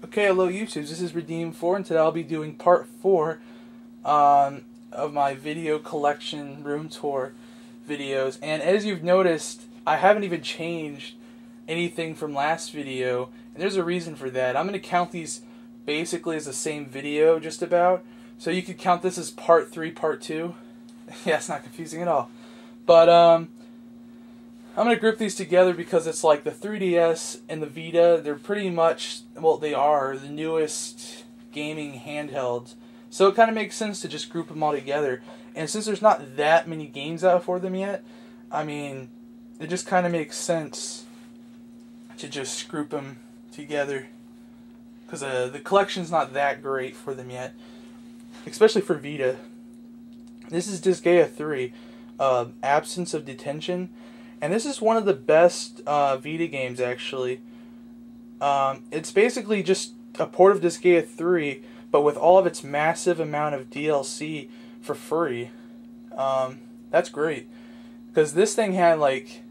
Okay, hello YouTube, this is Redeem4 and today I'll be doing part 4 of my video collection room tour videos. And as you've noticed, I haven't even changed anything from last video, and there's a reason for that. I'm going to count these basically as the same video, just about. So you could count this as part 3, part 2. Yeah, it's not confusing at all. But I'm going to group these together because it's like the 3DS and the Vita, they're pretty much, well, they are the newest gaming handhelds. So it kind of makes sense to just group them all together. And since there's not that many games out for them yet, I mean, it just kind of makes sense to just group them together. Because the collection's not that great for them yet, especially for Vita. This is Disgaea 3, Absence of Detention. And this is one of the best Vita games, actually. It's basically just a port of Disgaea 3, but with all of its massive amount of DLC for free. That's great. Because this thing had, like,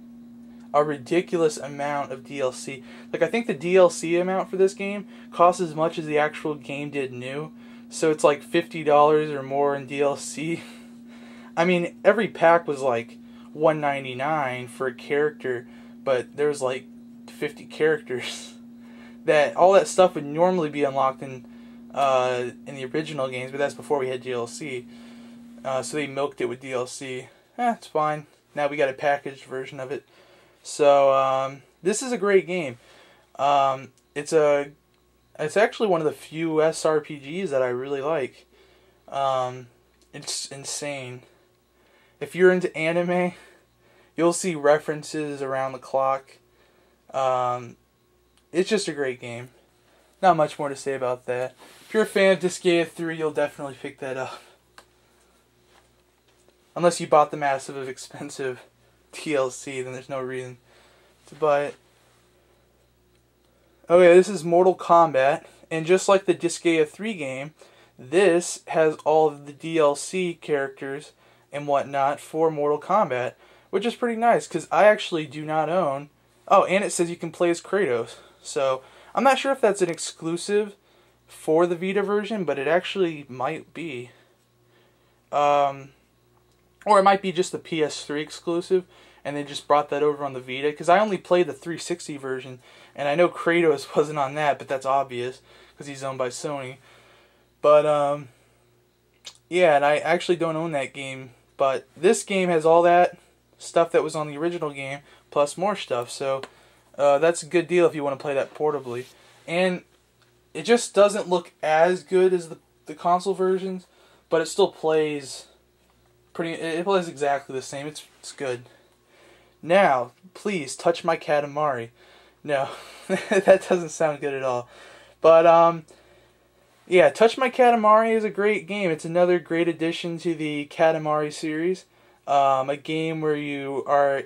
a ridiculous amount of DLC. Like, I think the DLC amount for this game costs as much as the actual game did new. So it's like $50 or more in DLC. I mean, every pack was like $1.99 for a character, but there's like 50 characters. That all that stuff would normally be unlocked in the original games, but that's before we had DLC. So they milked it with DLC. It's fine. Now we got a packaged version of it. So this is a great game. It's actually one of the few SRPGs that I really like. It's insane. If you're into anime, you'll see references around the clock. It's just a great game. Not much more to say about that. If you're a fan of Disgaea 3, you'll definitely pick that up. Unless you bought the massive expensive DLC, then there's no reason to buy it. Okay, this is Mortal Kombat. And just like the Disgaea 3 game, this has all of the DLC characters and whatnot for Mortal Kombat, which is pretty nice because I actually do not own. Oh, and it says you can play as Kratos. So I'm not sure if that's an exclusive for the Vita version, but it actually might be. Or it might be just the PS3 exclusive, and they just brought that over on the Vita. Because I only played the 360 version, and I know Kratos wasn't on that, but that's obvious because he's owned by Sony. But yeah, and I actually don't own that game. But this game has all that stuff that was on the original game, plus more stuff. So that's a good deal if you want to play that portably. And it just doesn't look as good as the console versions, but it still plays it plays exactly the same. It's good. Now, please touch my Katamari. No, that doesn't sound good at all. But yeah, Touch My Katamari is a great game. It's another great addition to the Katamari series. A game where you are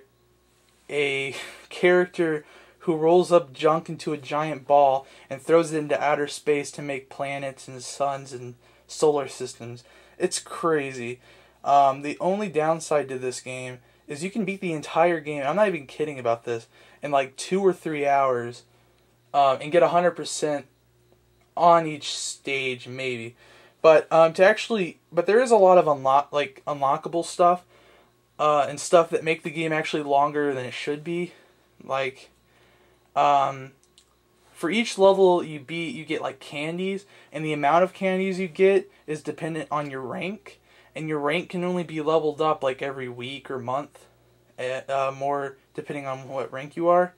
a character who rolls up junk into a giant ball and throws it into outer space to make planets and suns and solar systems. It's crazy. The only downside to this game is you can beat the entire game, I'm not even kidding about this, in like 2 or 3 hours and get 100% on each stage, maybe. But but there is a lot of unlockable stuff and stuff that make the game actually longer than it should be. Like for each level you beat, you get like candies, and the amount of candies you get is dependent on your rank, and your rank can only be leveled up like every week or month, more depending on what rank you are.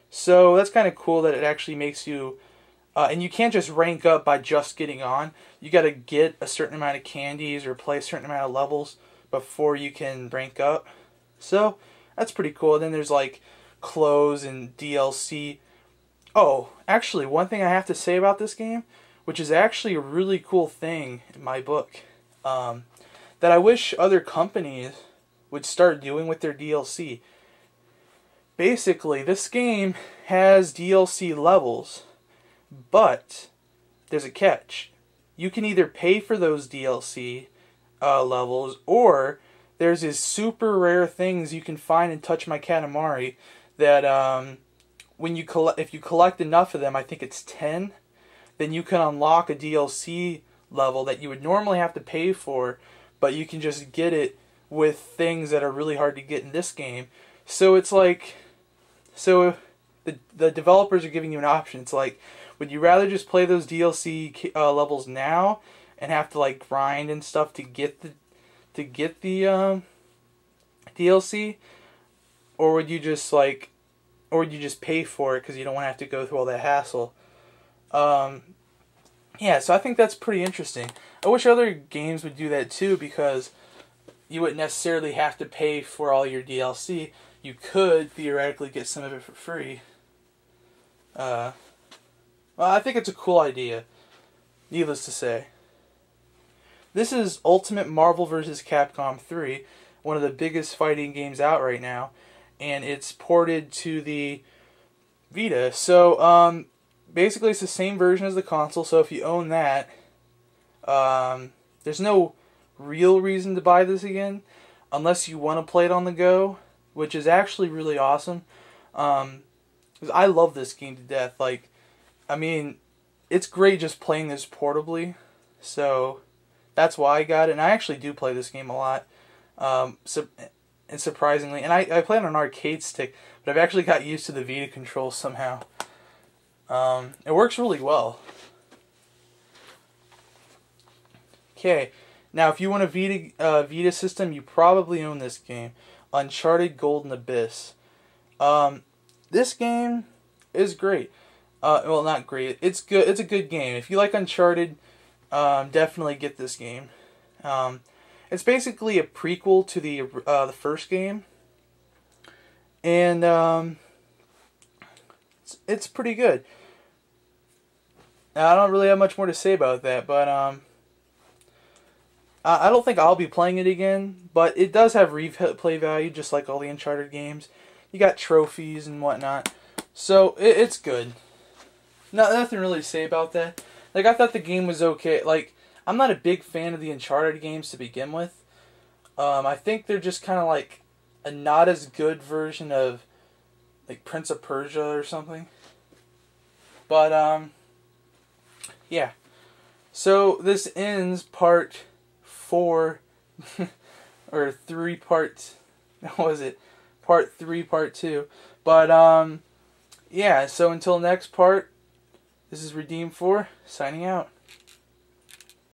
So that's kind of cool that it actually makes you. And you can't just rank up by just getting on. You got to get a certain amount of candies or play a certain amount of levels before you can rank up. So that's pretty cool. Then there's like clothes and DLC. Oh, actually, one thing I have to say about this game, which is actually a really cool thing in my book, that I wish other companies would start doing with their DLC. Basically, this game has DLC levels. But there's a catch. You can either pay for those DLC levels, or there's these super rare things you can find in Touch My Katamari that when you if you collect enough of them, I think it's 10, then you can unlock a DLC level that you would normally have to pay for, but you can just get it with things that are really hard to get in this game. So it's like, so the developers are giving you an option. It's like, would you rather just play those DLC levels now and have to like grind and stuff to get the DLC, or would you just pay for it because you don't want to have to go through all that hassle? Yeah, so I think that's pretty interesting. I wish other games would do that too, because you wouldn't necessarily have to pay for all your DLC. You could theoretically get some of it for free. Well, I think it's a cool idea, needless to say. This is Ultimate Marvel vs. Capcom 3, one of the biggest fighting games out right now, and it's ported to the Vita. So, basically it's the same version as the console, so if you own that, there's no real reason to buy this again, unless you want to play it on the go, which is actually really awesome. 'Cause I love this game to death. Like, I mean, it's great just playing this portably, so that's why I got it. And I actually do play this game a lot, and surprisingly. And I play on an arcade stick, but I've actually got used to the Vita controls somehow. It works really well. Okay, now if you want a Vita system, you probably own this game, Uncharted Golden Abyss. This game is great. Well, not great. It's good. It's a good game. If you like Uncharted, definitely get this game. It's basically a prequel to the first game, and it's pretty good. Now, I don't really have much more to say about that, but I don't think I'll be playing it again. But it does have replay value, just like all the Uncharted games. You got trophies and whatnot, so it's good. Nothing really to say about that. Like, I thought the game was okay. Like, I'm not a big fan of the Uncharted games to begin with. I think they're just kind of like a not as good version of like Prince of Persia or something. But yeah. So this ends part 4 or 3 parts. What was it? Part 3, part 2. But yeah, so until next part, this is Redeem4 signing out.